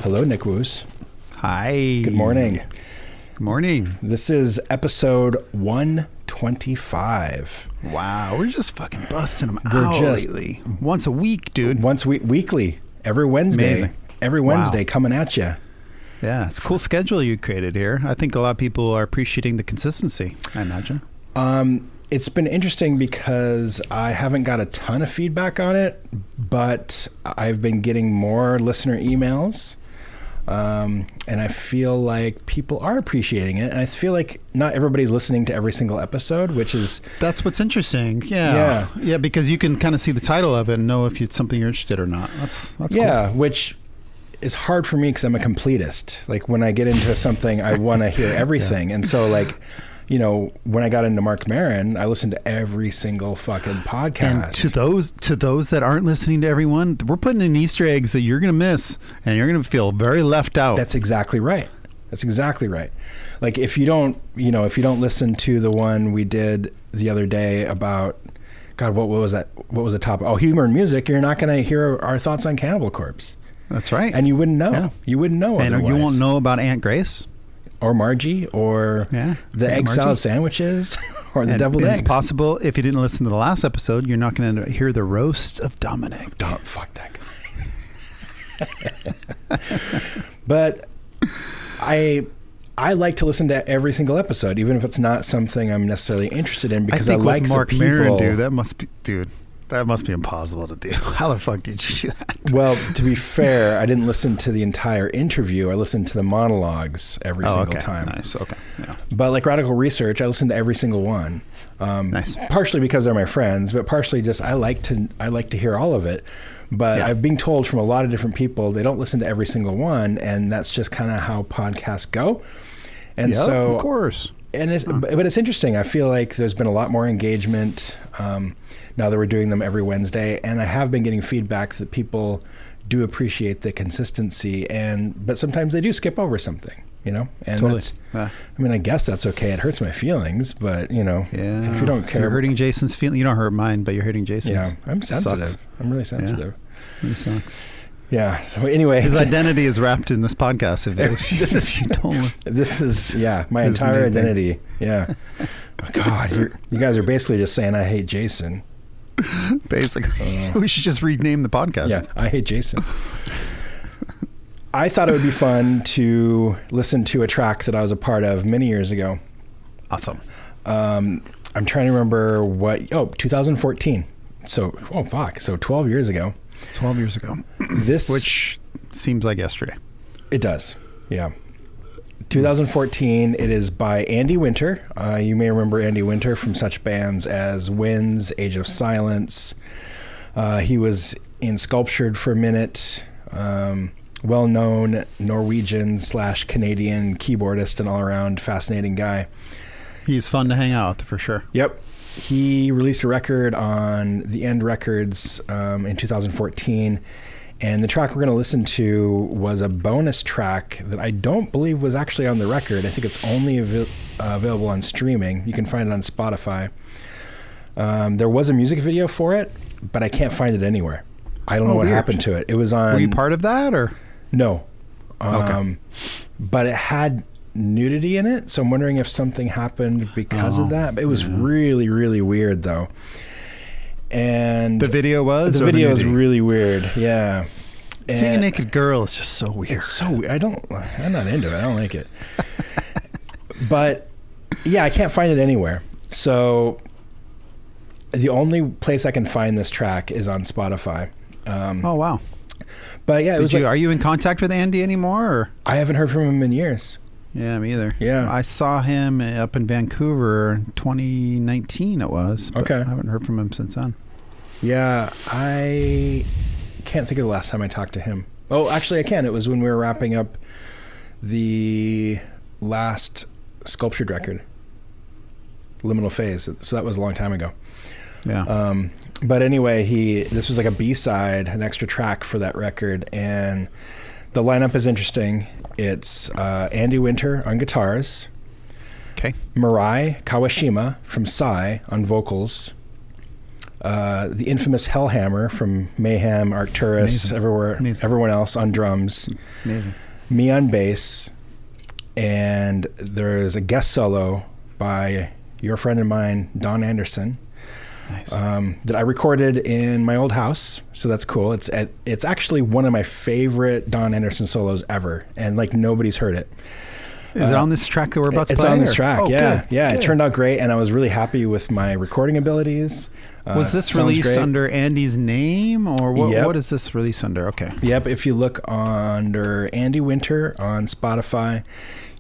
Hello, Nick Woos. Hi. Good morning. Good morning. This is episode 125. Wow, we're just fucking busting them out lately. Once a week, dude. Weekly. Every Wednesday. Amazing. Every Wednesday coming at you. Yeah, it's a cool schedule you created here. I think a lot of people are appreciating the consistency, I imagine. It's been interesting because I haven't got a ton of feedback on it, but I've been getting more listener emails. And I feel like people are appreciating it. And I feel like not everybody's listening to every single episode, which is... That's what's interesting. Yeah. Yeah, because you can kind of see the title of it and know if it's something you're interested or not. That's yeah, cool. Which is hard for me because I'm a completist. Like when I get into something, I want to hear everything. Yeah. And so like... You know, when I got into Mark Maron, I listened to every single fucking podcast. And to those that aren't listening to everyone, we're putting in Easter eggs that you're going to miss, and you're going to feel very left out. That's exactly right. Like if you don't listen to the one we did the other day about, God, what was that? What was the topic? Oh, humor and music. You're not going to hear our thoughts on Cannibal Corpse. That's right. And you wouldn't know. Yeah. You wouldn't know. And otherwise. you won't know about Aunt Grace. Or Margie, or the egg salad sandwiches, or the deviled eggs. It's possible, if you didn't listen to the last episode, you're not going to hear the roast of Dominic. Don't fuck that guy. But I like to listen to every single episode, even if it's not something I'm necessarily interested in, because I like Mark the people. Maron, dude, that must be impossible to do. How the fuck did you do that? Well, to be fair, I didn't listen to the entire interview. I listened to the monologues every single time. Nice. Okay. Yeah. But like Radical Research, I listened to every single one. Nice. Partially because they're my friends, but partially just I like to hear all of it. But I've been told from a lot of different people they don't listen to every single one, and that's just kind of how podcasts go. And so, of course. And but it's interesting. I feel like there's been a lot more engagement now that we're doing them every Wednesday, and I have been getting feedback that people do appreciate the consistency, but sometimes they do skip over something, you know. And totally. I mean, I guess that's okay. It hurts my feelings, but you know, if you don't care, you're hurting Jason's feelings. You don't hurt mine, but you're hurting Jason's. Yeah, I'm sensitive. Sucks. I'm really sensitive. Yeah. It sucks. Yeah. So anyway, his identity is wrapped in this podcast. This is my entire identity. Yeah. Oh, God, you guys are basically just saying I hate Jason. Basically, we should just rename the podcast. Yeah, I hate Jason. I thought it would be fun to listen to a track that I was a part of many years ago. Awesome. I'm trying to remember 2014. So 12 years ago. 12 years ago. Which seems like yesterday. It does. Yeah. 2014. It is by Andy Winter. You may remember Andy Winter from such bands as Winds, Age of Silence. He was in Sculptured for a minute. Well-known Norwegian / Canadian keyboardist and all-around fascinating guy. He's fun to hang out with for sure. Yep. He released a record on The End Records in 2014. And the track we're going to listen to was a bonus track that I don't believe was actually on the record. I think it's only available on streaming. You can find it on Spotify. There was a music video for it, but I can't find it anywhere. I don't know what happened to it. It was on... Were you part of that, or...? No. Okay. But it had nudity in it, so I'm wondering if something happened because of that. It was really, really weird, though. And the video was? The video is really weird, yeah. Seeing a naked girl is just so weird. It's so weird. I'm not into it. I don't like it. But, yeah, I can't find it anywhere. So the only place I can find this track is on Spotify. Oh, wow. But, yeah, are you in contact with Andy anymore? Or? I haven't heard from him in years. Yeah, me either. Yeah. I saw him up in Vancouver in 2019 it was. But I haven't heard from him since then. Yeah, I can't think of the last time I talked to him. Oh, actually I can. It was when we were wrapping up the last Sculptured record, Liminal Phase. So that was a long time ago. Yeah. But anyway, this was like a B-side, an extra track for that record, and the lineup is interesting. It's Andy Winter on guitars. Okay. Mirai Kawashima from Sigh on vocals. the infamous Hellhammer from Mayhem, Arcturus, everyone else on drums. Amazing. Me on bass, and there's a guest solo by your friend of mine, Don Anderson. Nice. That I recorded in my old house, so that's cool. It's actually one of my favorite Don Anderson solos ever, and like nobody's heard it. Is it on this track that we're about to play? It's on this track, yeah. Good, yeah. good. It turned out great, and I was really happy with my recording abilities. Was this released under Andy's name, or what? Yep. What is this released under? Okay. Yep. If you look under Andy Winter on Spotify,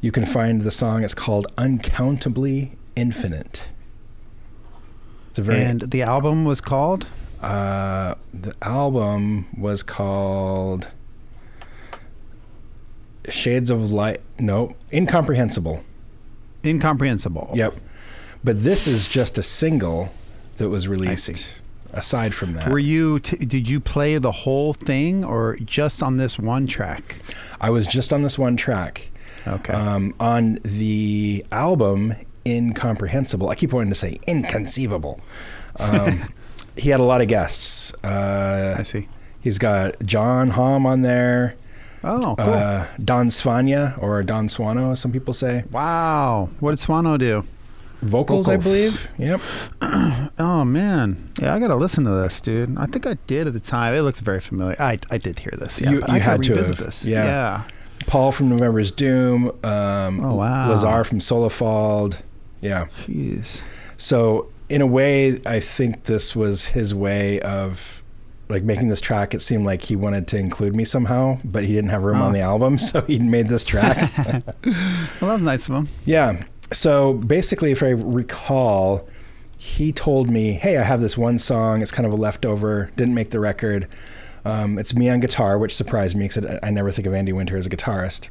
you can find the song. It's called Uncountably Infinite. And the album was called? The album was called Shades of Light. No, Incomprehensible. Incomprehensible. Yep. But this is just a single that was released aside from that. Were you, did you play the whole thing or just on this one track? I was just on this one track. Okay. On the album Incomprehensible, I keep wanting to say Inconceivable. He had a lot of guests. I see. He's got John Hamm on there. Oh, cool. Don Svania, or Don Swano, as some people say. Wow. What did Swano do? Vocals, I believe. Yep. Oh, man. Yeah, I got to listen to this, dude. I think I did at the time. It looks very familiar. I did hear this. Yeah, you had to revisit have. this. Yeah. Paul from November's Doom. Oh, wow. Lazar from Solifald. Yeah. Jeez. So in a way, I think this was his way of like making this track. It seemed like he wanted to include me somehow, but he didn't have room on the album, so he made this track. Well, that was nice of him. Yeah. So basically, if I recall, he told me, hey, I have this one song. It's kind of a leftover, didn't make the record. It's me on guitar, which surprised me because I never think of Andy Winter as a guitarist.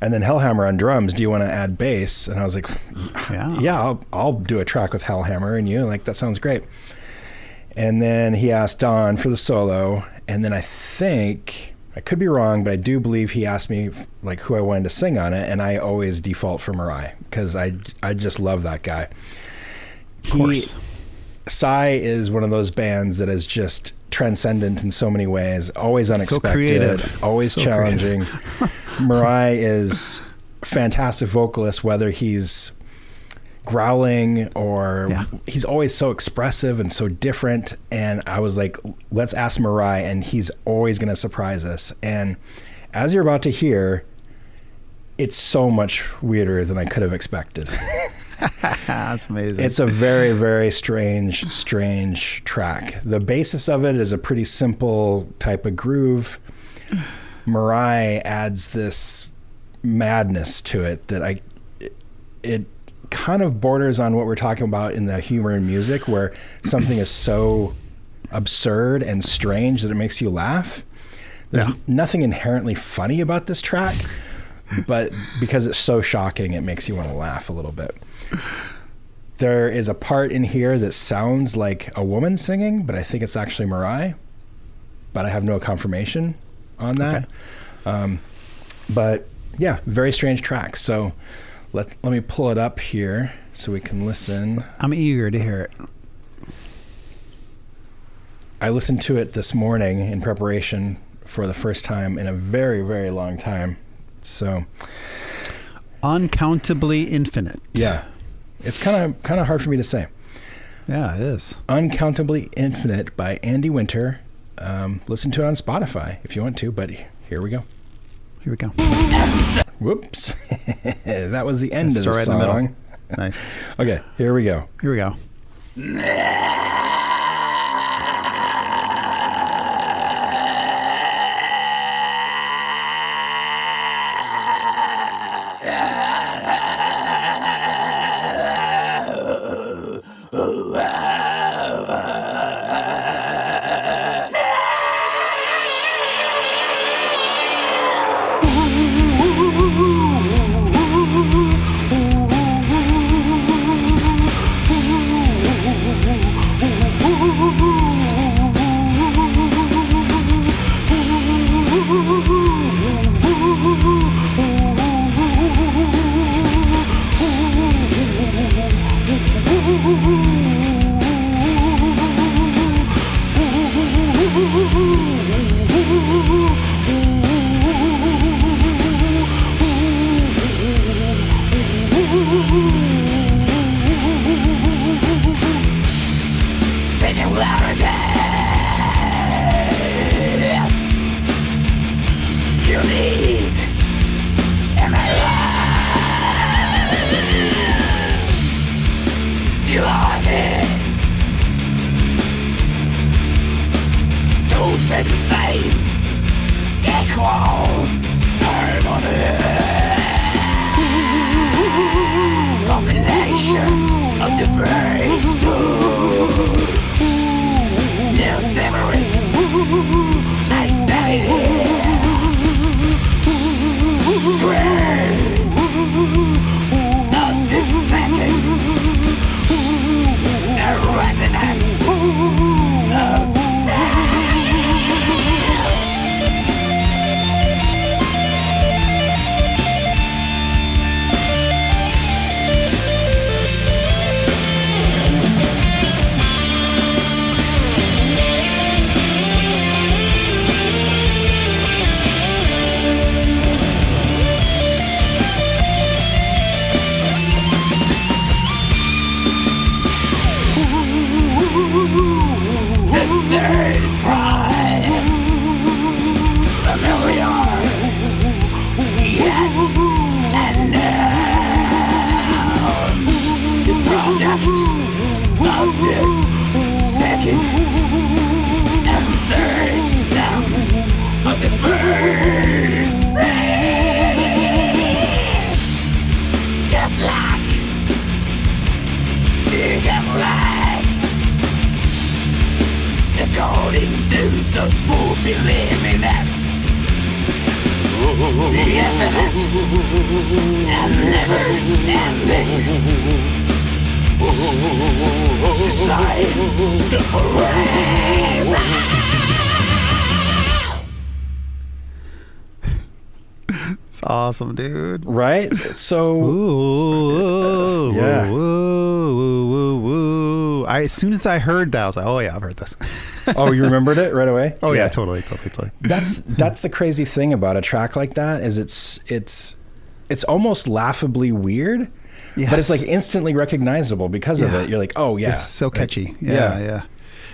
And then Hellhammer on drums. Do you want to add bass? And I was like, yeah, I'll do a track with Hellhammer and you. Like, that sounds great. And then he asked Don for the solo. And then I think, I could be wrong, but I do believe he asked me like who I wanted to sing on it. And I always default for Mirai because I just love that guy. Of course. Sigh is one of those bands that is just transcendent in so many ways, always unexpected, always challenging. Mirai is a fantastic vocalist, whether he's growling or he's always so expressive and so different. And I was like, let's ask Mirai, and he's always going to surprise us. And as you're about to hear, it's so much weirder than I could have expected. That's amazing. It's a very, very strange track. The basis of it is a pretty simple type of groove. Mirai adds this madness to it that it kind of borders on what we're talking about in the humor in music, where something is so absurd and strange that it makes you laugh. There's nothing inherently funny about this track, but because it's so shocking, it makes you want to laugh a little bit. There is a part in here that sounds like a woman singing, but I think it's actually Mirai, but I have no confirmation on that. Okay. But yeah, very strange track. So let me pull it up here so we can listen. I'm eager to hear it. I listened to it this morning in preparation for the first time in a very, very long time. So Uncountably Infinite. Yeah. It's kind of hard for me to say. Yeah, it is. Uncountably Infinite by Andy Winter. Listen to it on Spotify if you want to, but here we go. Here we go. Whoops. That was the end of the song. Right in the middle. Nice. Okay, here we go. Here we go. deep and alive. You are dead. Those that fame echo harmony. Combination of the first two. Now separate identity. Square of the second. A resonance of third pride, familiar, yes, and now the product of the second and third sound of the first. Deathlock, deathlock. According to those who believe in that. Yes, and never ending. Sigh forever. It's awesome, dude. Right? So, ooh, yeah. As soon as I heard that, I was like, "Oh yeah, I've heard this." Oh, you remembered it right away? Oh yeah, totally. That's the crazy thing about a track like that is it's almost laughably weird, yes. But it's like instantly recognizable because of it. You're like, oh yeah, it's so catchy. Yeah.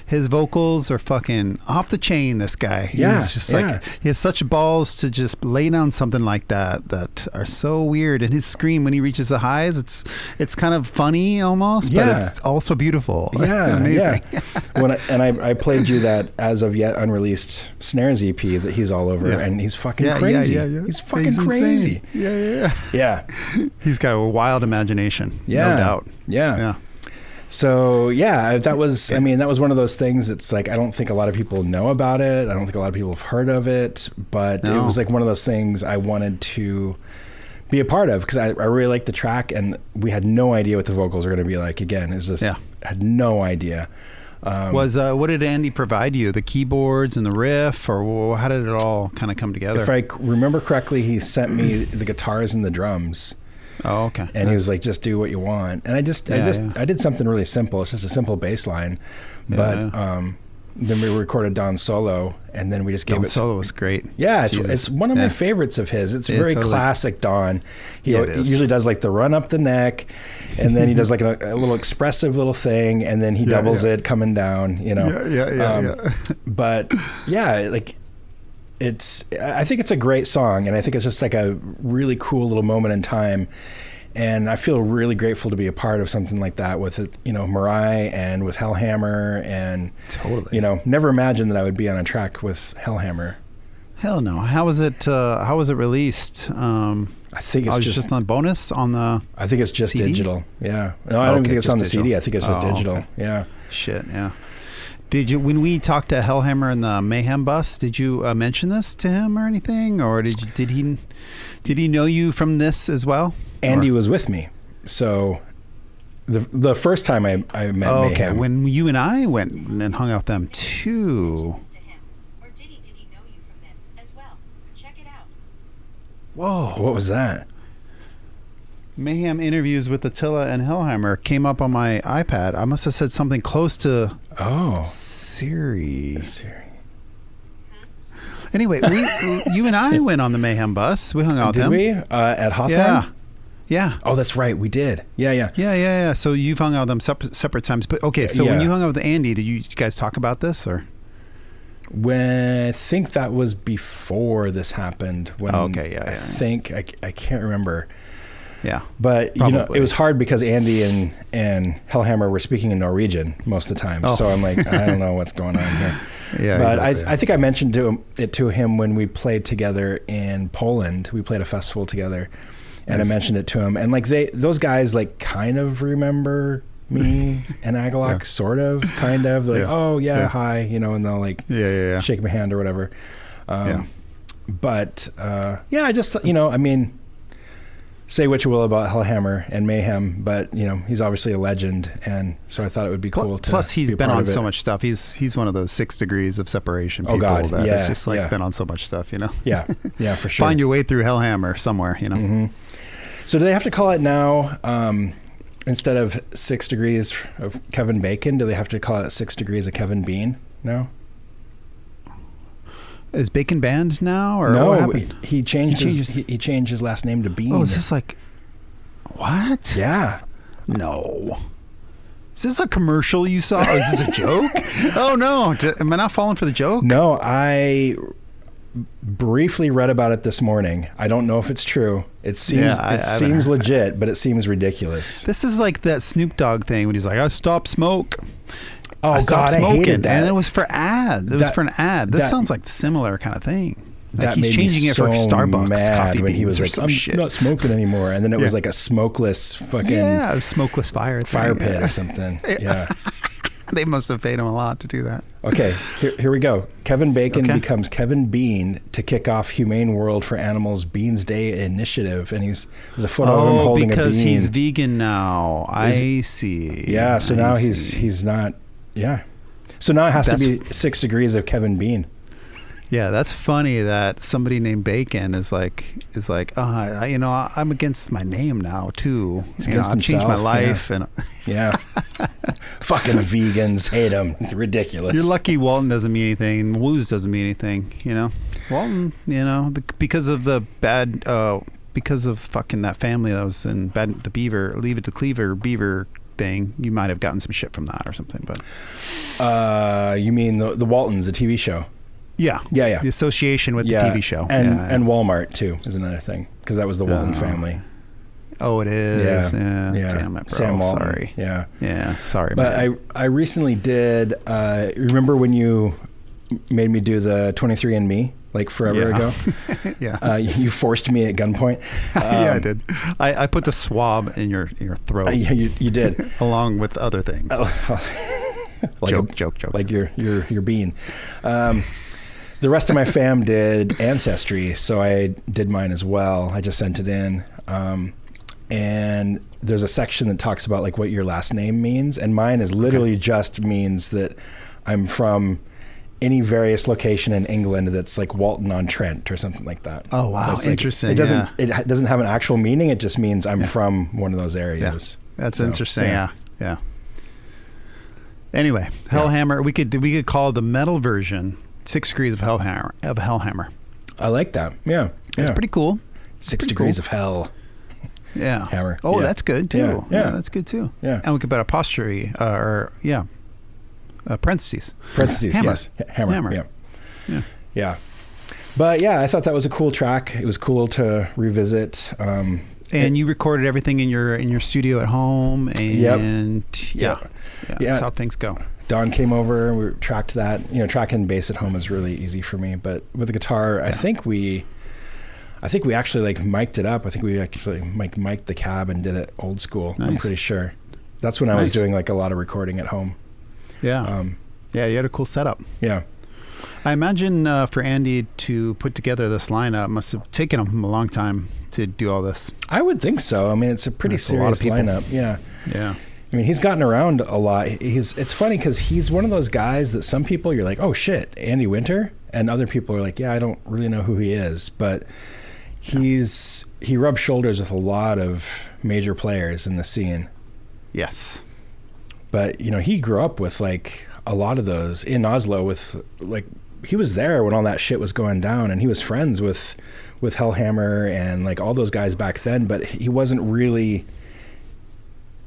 His vocals are fucking off the chain, this guy. He's just like, he has such balls to just lay down something like that are so weird. And his scream when he reaches the highs, it's kind of funny almost, but it's also beautiful. Yeah, amazing. Yeah. I played you that as of yet unreleased Snares EP that he's all over, and he's fucking crazy. Yeah. He's fucking crazy. Yeah. He's got a wild imagination, no doubt. Yeah. So that was one of those things. It's like, I don't think a lot of people know about it. I don't think a lot of people have heard of it, but it was like one of those things I wanted to be a part of because I really liked the track and we had no idea what the vocals were going to be like. Again, it's just, I had no idea. What did Andy provide you? The keyboards and the riff, or how did it all kind of come together? If I remember correctly, he sent me the guitars and the drums. Oh, okay. And he was like, just do what you want. And I did something really simple. It's just a simple bass line. But then we recorded Don's solo, and then we just gave Don's solo was great. Yeah, it's one of my favorites of his. It's very classic Don. He usually does like the run up the neck, and then he does like a little expressive little thing, and then he doubles it coming down, you know. But like, I think it's a great song, and I think it's just like a really cool little moment in time. And I feel really grateful to be a part of something like that with, Mirai and with Hellhammer, and never imagined that I would be on a track with Hellhammer. Hell no. How was it released? I think it's just on bonus on the I think it's just CD? Digital. Yeah. No, I don't even think it's on the CD. I think it's just digital. Okay. Yeah. Shit, yeah. Did you, when we talked to Hellhammer in the Mayhem bus, did you mention this to him or anything, or did he know you from this as well? Andy was with me, so the first time I met Mayhem. Okay, when you and I went and hung out with them too. Or did he know you from this as well? Check it out. Whoa, what was that? Mayhem interviews with Attila and Hellhammer came up on my iPad. I must have said something close to Siri. Anyway, you and I went on the Mayhem bus. We hung out with them. Did we? At Hawthorne? Yeah. Oh, that's right. We did. Yeah. So you've hung out with them separate times. But okay, so when you hung out with Andy, did you guys talk about this or? I think that was before this happened. When I think I can't remember. Yeah, but probably. It was hard because Andy and Hellhammer were speaking in Norwegian most of the time. So I'm like, I don't know what's going on here. Yeah, but exactly. I think I mentioned it to him when we played together in Poland. We played a festival together, and I mentioned it to him. And like those guys like kind of remember me and Agalloch, sort of, kind of. They're like, hi, and they'll like shake my hand or whatever. But I just say what you will about Hellhammer and Mayhem, but he's obviously a legend, and so I thought it would be cool to. Plus, he's been on so much stuff. He's one of those 6 degrees of separation people that it's just like been on so much stuff, Yeah, for sure. Find your way through Hellhammer somewhere, Mm-hmm. So do they have to call it now? Instead of 6 degrees of Kevin Bacon, do they have to call it 6 degrees of Kevin Bean now? Is Bacon banned now, or no? What happened? He changed his last name to Bean. Oh, is this like what? Yeah. No. Is this a commercial you saw? Or is this a joke? Oh no! Am I not falling for the joke? No, I briefly read about it this morning. I don't know if it's true. It seems seems legit, but it seems ridiculous. This is like that Snoop Dogg thing when he's like, "I stopped smoke." Oh God, I hated that. And it was for ad. It was for an ad. This sounds like similar kind of thing. Like he's changing it for Starbucks coffee when he was like, "I'm not smoking anymore," and then it was like a smokeless fucking a smokeless fire pit or something. Yeah. They must have paid him a lot to do that. Okay, here we go. Kevin Bacon becomes Kevin Bean to kick off Humane World for Animals Beans Day initiative, and there's a photo of him holding a bean. Because he's vegan now. I see. Yeah, so now he's not. Yeah, so now it has to be 6 degrees of Kevin Bean. Yeah, that's funny that somebody named Bacon is like, I'm against my name now too. I've changed my life and fucking vegans hate him. Ridiculous. You're lucky Walton doesn't mean anything. Woos doesn't mean anything. Walton. Because of the bad. Because of fucking that family that was in the Beaver, Leave It to Cleaver Beaver thing. You might have gotten some shit from that or something. But you mean the Waltons, the TV show? Yeah. The association with the TV show. And Walmart, too, is another thing, because that was the Walton family. Oh, it is? Yeah. Damn it, bro. Sam Walton. Sorry. Yeah, sorry, but man. I recently did, remember when you made me do the 23andMe, like forever ago? Yeah. You forced me at gunpoint. Yeah, I did. I put the swab in your throat. You did. Along with other things. Joke. Like your bean. The rest of my fam did Ancestry, so I did mine as well. I just sent it in. And there's a section that talks about like what your last name means, and mine is literally just means that I'm from any various location in England that's like Walton-on-Trent or something like that. Oh wow, like, interesting. It doesn't have an actual meaning. It just means I'm from one of those areas. Yeah. That's interesting. Yeah. Anyway, Hellhammer. We could call the metal version 6 degrees of Hellhammer. I like that. Yeah. It's pretty cool. 6 degrees of hell. Yeah. Hammer. Oh, that's good too. Yeah, that's good too. Yeah. And we could put apostrophe parentheses. Parentheses. Yes. Hammer. Yeah. But I thought that was a cool track. It was cool to revisit. And you recorded everything in your studio at home, and that's how things go. Don came over and we tracked that. Tracking bass at home is really easy for me, but with the guitar, I think we actually like mic'd it up. I think we actually mic'd the cab and did it old school. Nice. I'm pretty sure. That's when I was doing like a lot of recording at home. Yeah. You had a cool setup. Yeah. I imagine for Andy to put together this lineup must have taken him a long time to do all this. I would think so. I mean, it's a pretty serious lineup. Yeah. Yeah. I mean, he's gotten around a lot. It's funny because he's one of those guys that some people you're like, oh shit, Andy Winter, and other people are like, yeah, I don't really know who he is, but he rubs shoulders with a lot of major players in the scene. Yes. But he grew up with like a lot of those in Oslo with like, he was there when all that shit was going down, and he was friends with Hellhammer and like all those guys back then, but he wasn't really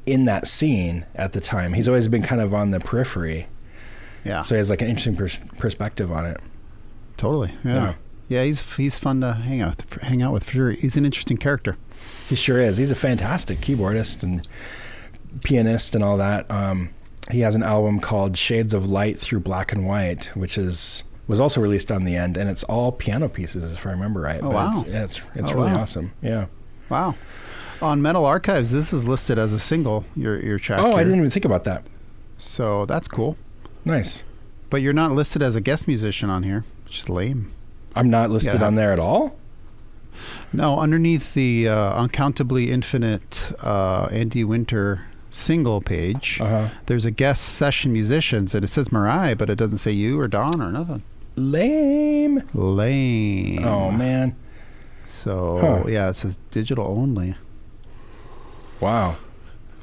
in that scene at the time. He's always been kind of on the periphery. Yeah. So he has like an interesting perspective on it. Totally. Yeah. Yeah, he's fun to hang out with for sure. He's an interesting character. He sure is. He's a fantastic keyboardist and pianist and all that. He has an album called Shades of Light Through Black and White, which was also released on the End, and it's all piano pieces, if I remember right. Oh, wow. It's really awesome. Yeah. Wow. On Metal Archives, this is listed as a single, your track. Oh, here. I didn't even think about that. So that's cool. Nice. But you're not listed as a guest musician on here, which is lame. I'm not listed on there at all? No, underneath the Uncountably Infinite Andy Winter single page, there's a guest session musicians, and it says Mirai, but it doesn't say you or Don or nothing. Lame. Oh, man. So, yeah, it says digital only. Wow.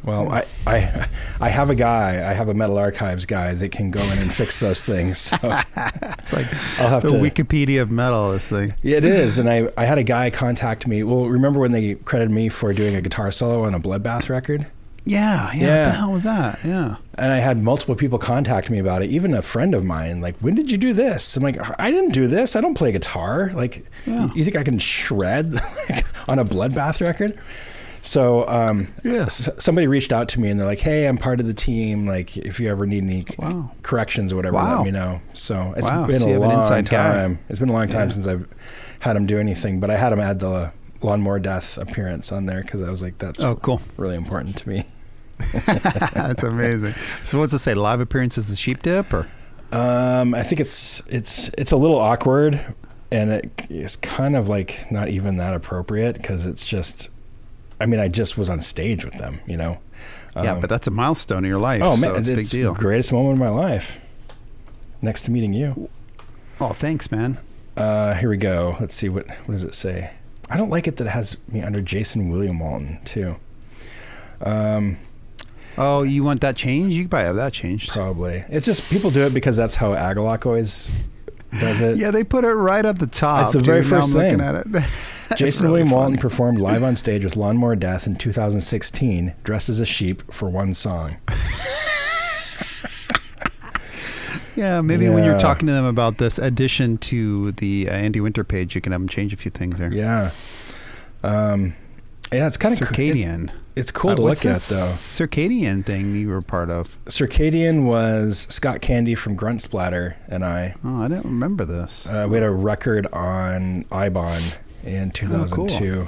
Well, I have a guy. I have a Metal Archives guy that can go in and fix those things. So it's like the Wikipedia of metal, this thing. Yeah, it is. And I had a guy contact me. Well, remember when they credited me for doing a guitar solo on a Bloodbath record? Yeah. What the hell was that? Yeah. And I had multiple people contact me about it. Even a friend of mine, like, when did you do this? I'm like, I didn't do this. I don't play guitar. Like, you think I can shred on a Bloodbath record? So somebody reached out to me and they're like, hey, I'm part of the team. Like, if you ever need any corrections or whatever, let me know. So it's been a long time. It's been a long time since I've had him do anything, but I had him add the Lawnmower Death appearance on there because I was like, that's cool. Really important to me. That's amazing. So what's it say? Live appearances of Sheep Dip, or? I think it's a little awkward, and it's kind of like not even that appropriate because it's just. I mean, I just was on stage with them, you know. Yeah, but that's a milestone in your life. Oh man, so it's a big deal. The greatest moment of my life. Next to meeting you. Oh, thanks, man. Here we go. Let's see what does it say. I don't like it that it has me under Jason William Walton too. Oh, you want that changed? You could probably have that changed. Probably. It's just people do it because that's how Agalloch always does it. Yeah, they put it right at the top. That's the very first thing. Looking at it. Jason William Walton performed live on stage with Lawnmower Death in 2016, dressed as a sheep for one song. Yeah, maybe when you're talking to them about this addition to the Andy Winter page, you can have them change a few things there. Yeah. It's kind of Circadian. It's cool to look at, though. Circadian thing you were part of. Circadian was Scott Candy from Grunt Splatter and I. Oh, I didn't remember this. We had a record on Ibon in 2002.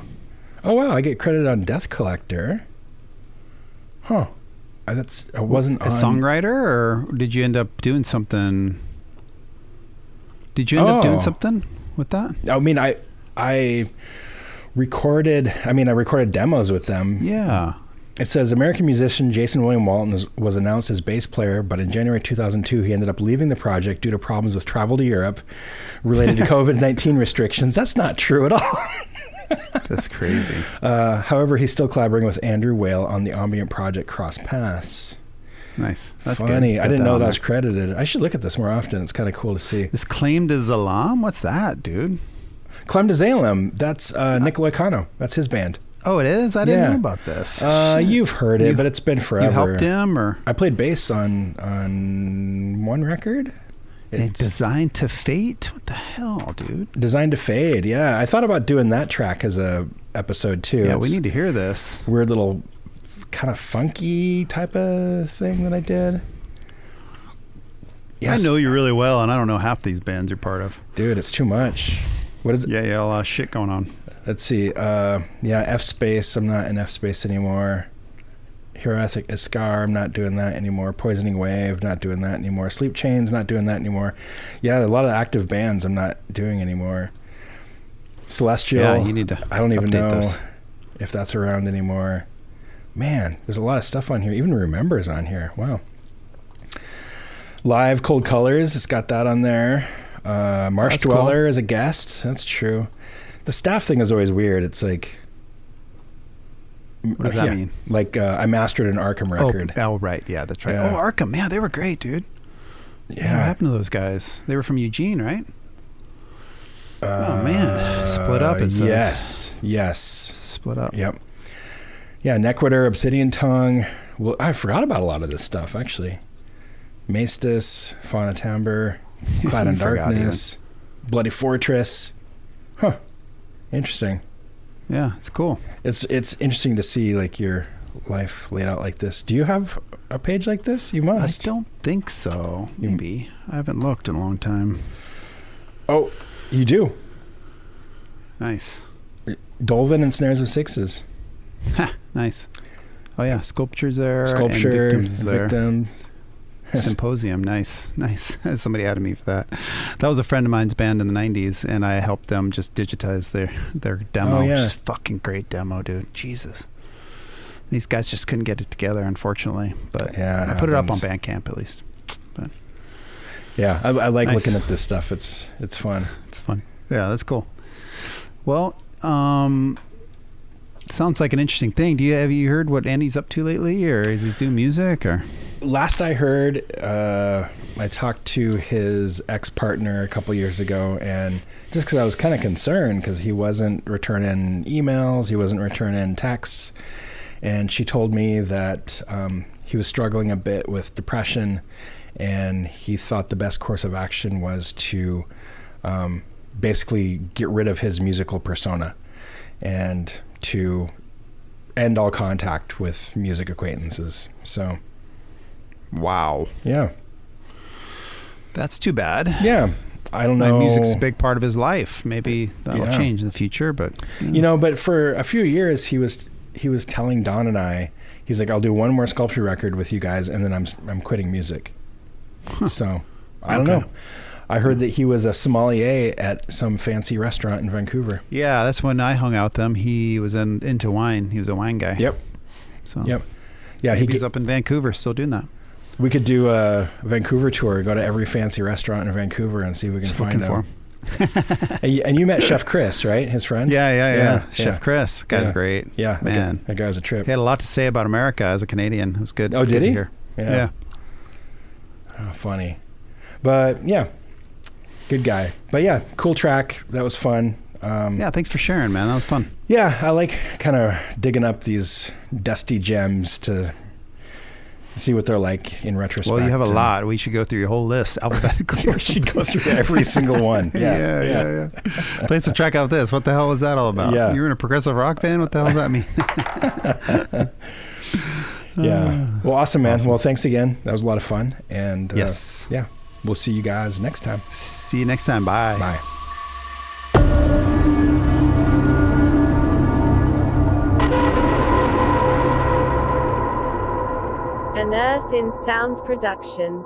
Oh, wow. I get credit on Death Collector. Huh. I wasn't a songwriter, or did you end up doing something? Did you end up doing something with that? I mean, I recorded demos with them. Yeah. It says American musician Jason William Walton was announced as bass player, but in January 2002, he ended up leaving the project due to problems with travel to Europe related to COVID-19 restrictions. That's not true at all. That's crazy. However, he's still collaborating with Andrew Whale on the ambient project Cross Paths. Nice. That's funny. Good. I didn't know that was credited. I should look at this more often. It's kind of cool to see. This Claim to Zalam? What's that, dude? Claim to Zalam. That's Nikolai Kano. That's his band. Oh, it is? I didn't know about this. You've heard it, but it's been forever. You helped him, or? I played bass on one record. Designed to Fate? What the hell, dude? Designed to Fade, yeah. I thought about doing that track as a episode too. Yeah, we need to hear this. Weird little kind of funky type of thing that I did. Yes. I know you really well, and I don't know half these bands you're part of. Dude, it's too much. What is it? Yeah, a lot of shit going on. Let's see. F Space. I'm not in F Space anymore. Heroic Iskar, I'm not doing that anymore. Poisoning Wave, not doing that anymore. Sleep Chains, not doing that anymore. Yeah, a lot of active bands I'm not doing anymore. Celestial, yeah, you need to I don't even know if that's around anymore. Man, there's a lot of stuff on here. Even Remember's on here. Wow. Live Cold Colors, it's got that on there. Marsh Dweller as a guest, that's true. The staff thing is always weird. It's like... What does that mean? Like I mastered an Arkham record. Oh, right. Yeah, that's right. Yeah. Oh, Arkham. Man, they were great, dude. Yeah. What happened to those guys? They were from Eugene, right? Oh, man. Split up, it says. Yes. Split up. Yep. Yeah, Neckwitter, Obsidian Tongue. Well, I forgot about a lot of this stuff, actually. Maestus, Fauna Timbre, Clad in Forgot Darkness, Bloody Fortress. Huh. Interesting. Yeah, it's cool. It's interesting to see like your life laid out like this. Do you have a page like this? You must. I don't think so. Maybe. I haven't looked in a long time. Oh, you do. Nice. Dolvin and Snares of Sixes. Ha, nice. Oh yeah, sculptures there. Sculpture, and victims there. Victim. Symposium, nice. Somebody added me for that. That was a friend of mine's band in the 90s, and I helped them just digitize their demo. Oh, yeah. Just fucking great demo, dude. Jesus. These guys just couldn't get it together, unfortunately. But yeah, I put it up on Bandcamp at least. But yeah, I like nice. looking at this stuff. It's fun. It's funny. Yeah, that's cool. Well, sounds like an interesting thing. Have you heard what Andy's up to lately, or is he doing music, or? Last I heard, I talked to his ex-partner a couple years ago, and just because I was kind of concerned because he wasn't returning emails, he wasn't returning texts, and she told me that he was struggling a bit with depression, and he thought the best course of action was to basically get rid of his musical persona and to end all contact with music acquaintances. So... Wow. Yeah. That's too bad. Yeah. I don't know. Music's a big part of his life. Maybe that'll change in the future, but... but for a few years, he was telling Don and I, he's like, I'll do one more sculpture record with you guys, and then I'm quitting music. Huh. So, I don't know. I heard that he was a sommelier at some fancy restaurant in Vancouver. Yeah, that's when I hung out with him. He was into wine. He was a wine guy. Yep. So. Yep. Yeah, he's up in Vancouver still doing that. We could do a Vancouver tour, go to every fancy restaurant in Vancouver and see if we can find him. And you met Chef Chris, right? His friend? Yeah. Chef Chris. Guy's great. Yeah, man. That guy's a trip. He had a lot to say about America as a Canadian. It was good. Oh, did he? Yeah. Oh, funny. But yeah, good guy. But yeah, cool track. That was fun. Yeah, thanks for sharing, man. That was fun. Yeah, I like kind of digging up these dusty gems to see what they're like in retrospect. Well, you have a lot. We should go through your whole list alphabetically. We should go through every single one. Yeah. Place to track out this. What the hell was that all about? Yeah. You were in a progressive rock band? What the hell does that mean? Yeah. Well, awesome, man. Awesome. Well, thanks again. That was a lot of fun. And yes. Yeah, we'll see you guys next time. See you next time. Bye. Bye. Unearth in sound production.